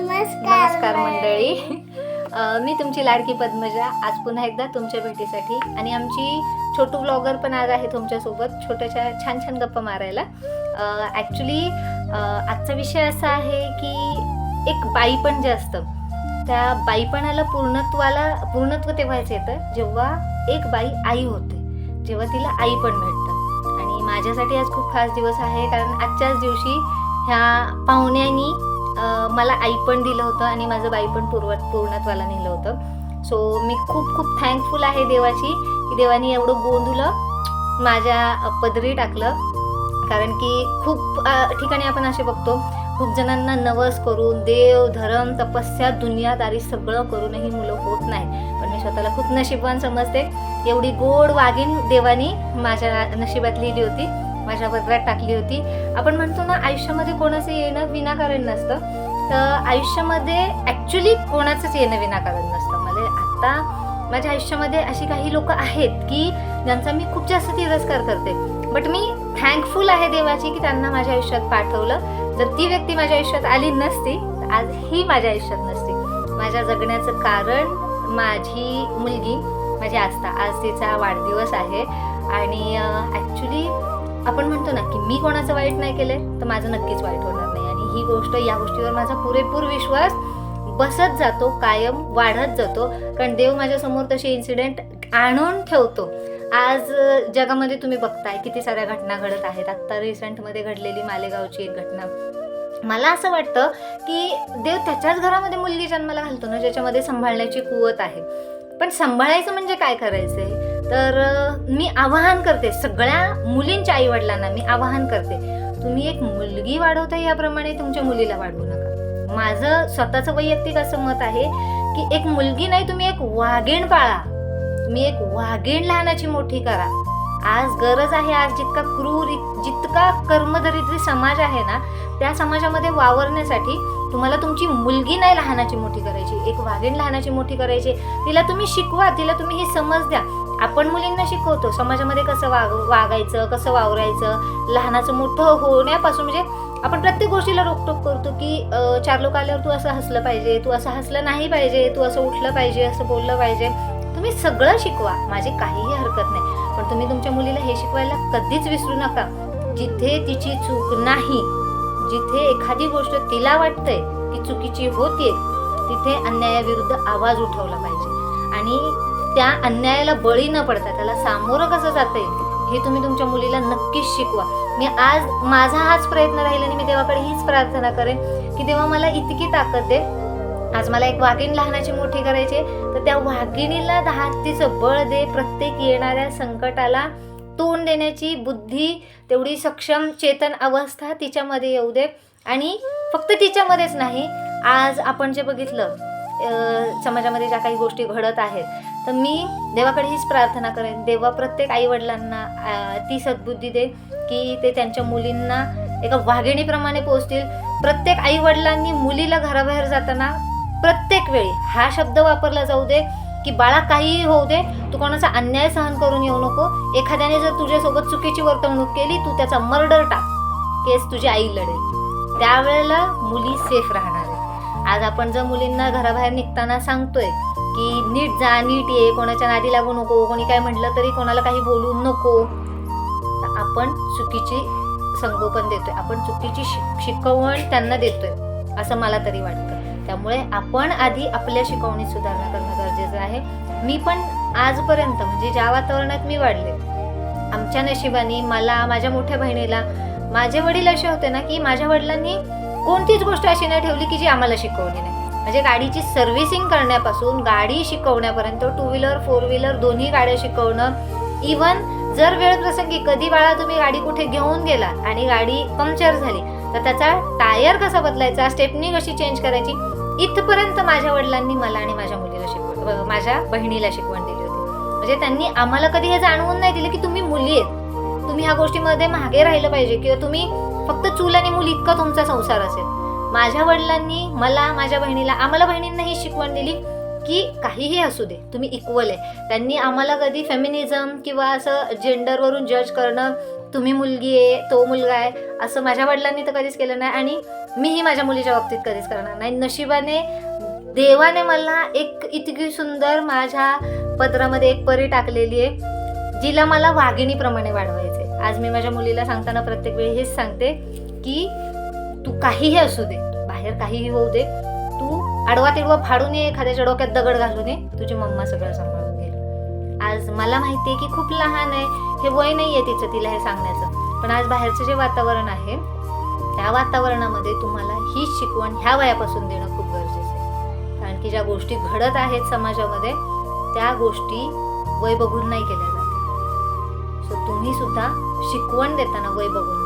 नमस्कार मंडळी. मी तुमची लाडकी पद्मजा आज पुन्हा एकदा तुमच्या भेटीसाठी आणि आमची छोटू ब्लॉगर पण आज आहे तुमच्यासोबत छोट्याशा छान छान गप्पा मारायला. ॲक्च्युली आजचा विषय असा आहे की एक बाईपण जे असतं त्या बाईपणाला पूर्णत्व तेव्हाच येतं जेव्हा एक बाई आई होते, जेव्हा तिला आई पण भेटतं. आणि माझ्यासाठी आज खूप खास दिवस आहे कारण आजच्याच दिवशी ह्या पाहुण्यांनी मला आई पण दिलं होतं आणि माझं बाई पण पूर्णत्वाला नेलं होतं. सो मी खूप खूप थँकफुल आहे देवाची की देवानी एवढं गोंधुलं माझ्या पदरी टाकलं. कारण की खूप ठिकाणी आपण असे बघतो खूप जणांना नवस करून देव धर्म तपस्या दुनियादारी सगळं करूनही मुलं होत नाही. पण मी स्वतःला खूप नशीबवान समजते. एवढी गोड वाघीण देवानी माझ्या नशिबात लिहिली होती, माझ्या पदरात टाकली होती. आपण म्हणतो ना आयुष्यामध्ये कोणाचं येणं विनाकारण नसतं, तर आयुष्यामध्ये ॲक्च्युली कोणाचंच येणं विनाकारण नसतं. मला आता माझ्या आयुष्यामध्ये अशी काही लोक आहेत की ज्यांचा मी खूप जास्त तिरस्कार करते, बट मी थँकफुल आहे देवाची की त्यांना माझ्या आयुष्यात पाठवलं. जर ती व्यक्ती माझ्या आयुष्यात आली नसती तर आज ही माझ्या आयुष्यात नसती. माझ्या जगण्याचं कारण माझी मुलगी माझी आस्था. आज तिचा वाढदिवस आहे आणि ॲक्च्युली आपण म्हणतो ना की मी कोणाचं वाईट नाही केलं तर माझं नक्कीच वाईट होणार नाही. आणि ही गोष्ट या गोष्टीवर माझा पुरेपूर विश्वास बसत जातो, कायम वाढत जातो. कारण देव माझ्यासमोर तसे इन्सिडेंट आणून ठेवतो. आज जगामध्ये तुम्ही बघताय किती साऱ्या घटना घडत आहेत. आत्ता रिसेंटमध्ये घडलेली मालेगावची एक घटना, मला असं वाटतं की देव त्याच्याच घरामध्ये मुलगी जन्माला घालतो ना ज्याच्यामध्ये सांभाळण्याची कुवत आहे. पण सांभाळायचं म्हणजे काय करायचंय तर मी आवाहन करते सगळ्या मुलींच्या आईवडिलांना, मी आवाहन करते तुम्ही एक मुलगी वाढवता याप्रमाणे तुमच्या मुलीला वाढवू नका. माझं स्वतःचं वैयक्तिक असं मत आहे की एक मुलगी नाही, तुम्ही एक वाघीण पाळा, तुम्ही एक वाघीण लहानाची मोठी करा. आज गरज आहे, आज जितका क्रूर जितका कर्मदरिद्री समाज आहे ना त्या समाजामध्ये वावरण्यासाठी तुम्हाला तुमची मुलगी नाही लहानाची मोठी करायची, एक वाघीण लहानाची मोठी करायची. तिला तुम्ही शिकवा, तिला तुम्ही ही समज द्या. आपण मुलींना शिकवतो समाजामध्ये कसं वागायचं, कसं वावरायचं. लहानाचं मोठं होण्यापासून म्हणजे आपण प्रत्येक गोष्टीला रोकटोक करतो की चार लोक आल्यावर तू असं हसलं पाहिजे, तू असं हसलं नाही पाहिजे, तू असं उठलं पाहिजे, असं बोललं पाहिजे. तुम्ही सगळं शिकवा, माझी काहीही हरकत नाही. पण तुम्ही तुमच्या मुलीला हे शिकवायला कधीच विसरू नका जिथे तिची चूक नाही, जिथे एखादी गोष्ट तिला वाटतंय ती चुकीची होतीये तिथे अन्यायाविरुद्ध आवाज उठवला पाहिजे. आणि त्या अन्यायाला बळी न पडता त्याला सामोरं कसं जाता येईल हे तुम्ही तुमच्या मुलीला नक्कीच शिकवा. मी आज माझा हाच प्रयत्न राहील आणि मी देवाकडे हीच प्रार्थना करेन की देवा मला इतकी ताकद दे. आज मला एक वाघीण लहानाची मोठी करायची तर त्या वाघिणीला धाकटीचं बळ दे. प्रत्येक येणाऱ्या संकटाला तोंड देण्याची बुद्धी, तेवढी सक्षम चेतन अवस्था तिच्यामध्ये येऊ दे. आणि फक्त तिच्यामध्येच नाही, आज आपण जे बघितलं समाजामध्ये ज्या काही गोष्टी घडत आहेत तर मी देवाकडे हीच प्रार्थना करेन, देवा प्रत्येक आईवडिलांना ती सद्बुद्धी दे की ते त्यांच्या मुलींना एका वाघिणीप्रमाणे पोचतील. प्रत्येक आईवडिलांनी मुलीला घराबाहेर जाताना प्रत्येक वेळी हा शब्द वापरला जाऊ दे की बाळा काहीही होऊ दे, तू कोणाचा अन्याय सहन करून येऊ नको. एखाद्याने जर तुझ्यासोबत चुकीची वर्तवणूक केली तू त्याचा मर्डर टाक, केस तुझी आई लढेल. त्यावेळेला मुली सेफ राहणार आहे. आज आपण जर मुलींना घराबाहेर निघताना सांगतोय की नीट जा, नीट ये, कोणाच्या नादी लागू नको, कोणी काय म्हटलं तरी कोणाला काही बोलू नको, तर आपण चुकीची संगोपन देतोय, आपण चुकीची शिकवण त्यांना देतोय असं मला तरी वाटतं. त्यामुळे आपण आधी आपल्या शिकवणीत सुधारणा करणं गरजेचं आहे. मी पण आजपर्यंत म्हणजे ज्या वातावरणात मी वाढले, आमच्या नशिबाने मला, माझ्या मोठ्या बहिणीला, माझे वडील असे होते ना की माझ्या वडिलांनी कोणतीच गोष्ट अशी नाही ठेवली की जी आम्हाला शिकवली नाही. म्हणजे गाडीची सर्व्हिसिंग करण्यापासून गाडी शिकवण्यापर्यंत, टू व्हीलर फोर व्हीलर दोन्ही गाड्या शिकवणं, इवन जर वेळ प्रसंगी कधी बाळा तुम्ही गाडी कुठे घेऊन गेला आणि गाडी पंक्चर झाली तर त्याचा टायर कसा बदलायचा, स्टेपनी कशी चेंज करायची, इथपर्यंत माझ्या वडिलांनी मला आणि माझ्या मुलीला माझ्या बहिणीला शिकवण दिली होती. म्हणजे त्यांनी आम्हाला कधी हे जाणवून नाही दिलं की तुम्ही मुली आहेत, तुम्ही ह्या गोष्टीमध्ये मागे राहिलं पाहिजे किंवा तुम्ही फक्त चूल आणि मूल इतका तुमचा संसार असेल. माझ्या वडिलांनी मला, माझ्या बहिणीला, आम्हाला बहिणींना ही शिकवण दिली की काहीही असू दे तुम्ही इक्वल आहे. त्यांनी आम्हाला कधी फेमिनिझम किंवा असं जेंडरवरून जज करणं, तुम्ही मुलगी आहे तो मुलगा आहे, असं माझ्या वडिलांनी तर कधीच केलं नाही. आणि मीही माझ्या मुलीच्या बाबतीत कधीच करणार नाही. नशिबाने देवाने मला एक इतकी सुंदर माझ्या पदरामध्ये एक परी टाकलेली आहे, जिला मला वाघिणीप्रमाणे वाढवायचे. आज मी माझ्या मुलीला सांगताना प्रत्येक वेळी हेच सांगते की तू काहीही असू दे, बाहेर काहीही होऊ दे, तू आडवा तिडवा फाडून ये, एखाद्याच्या डोक्यात दगड घालून ये, तुझी मम्मा सगळं सांभाळून घेईल. आज मला माहिती आहे की खूप लहान आहे, हे वय नाही आहे तिचं तिला हे सांगण्याचं, पण आज बाहेरचं जे वातावरण आहे त्या वातावरणामध्ये तुम्हाला ही शिकवण ह्या वयापासून देणं खूप गरजेचं आहे. कारण की ज्या गोष्टी घडत आहेत समाजामध्ये त्या गोष्टी वय बघून नाही केल्या जाते. सो तुम्ही सुद्धा शिकवण देताना वय बघून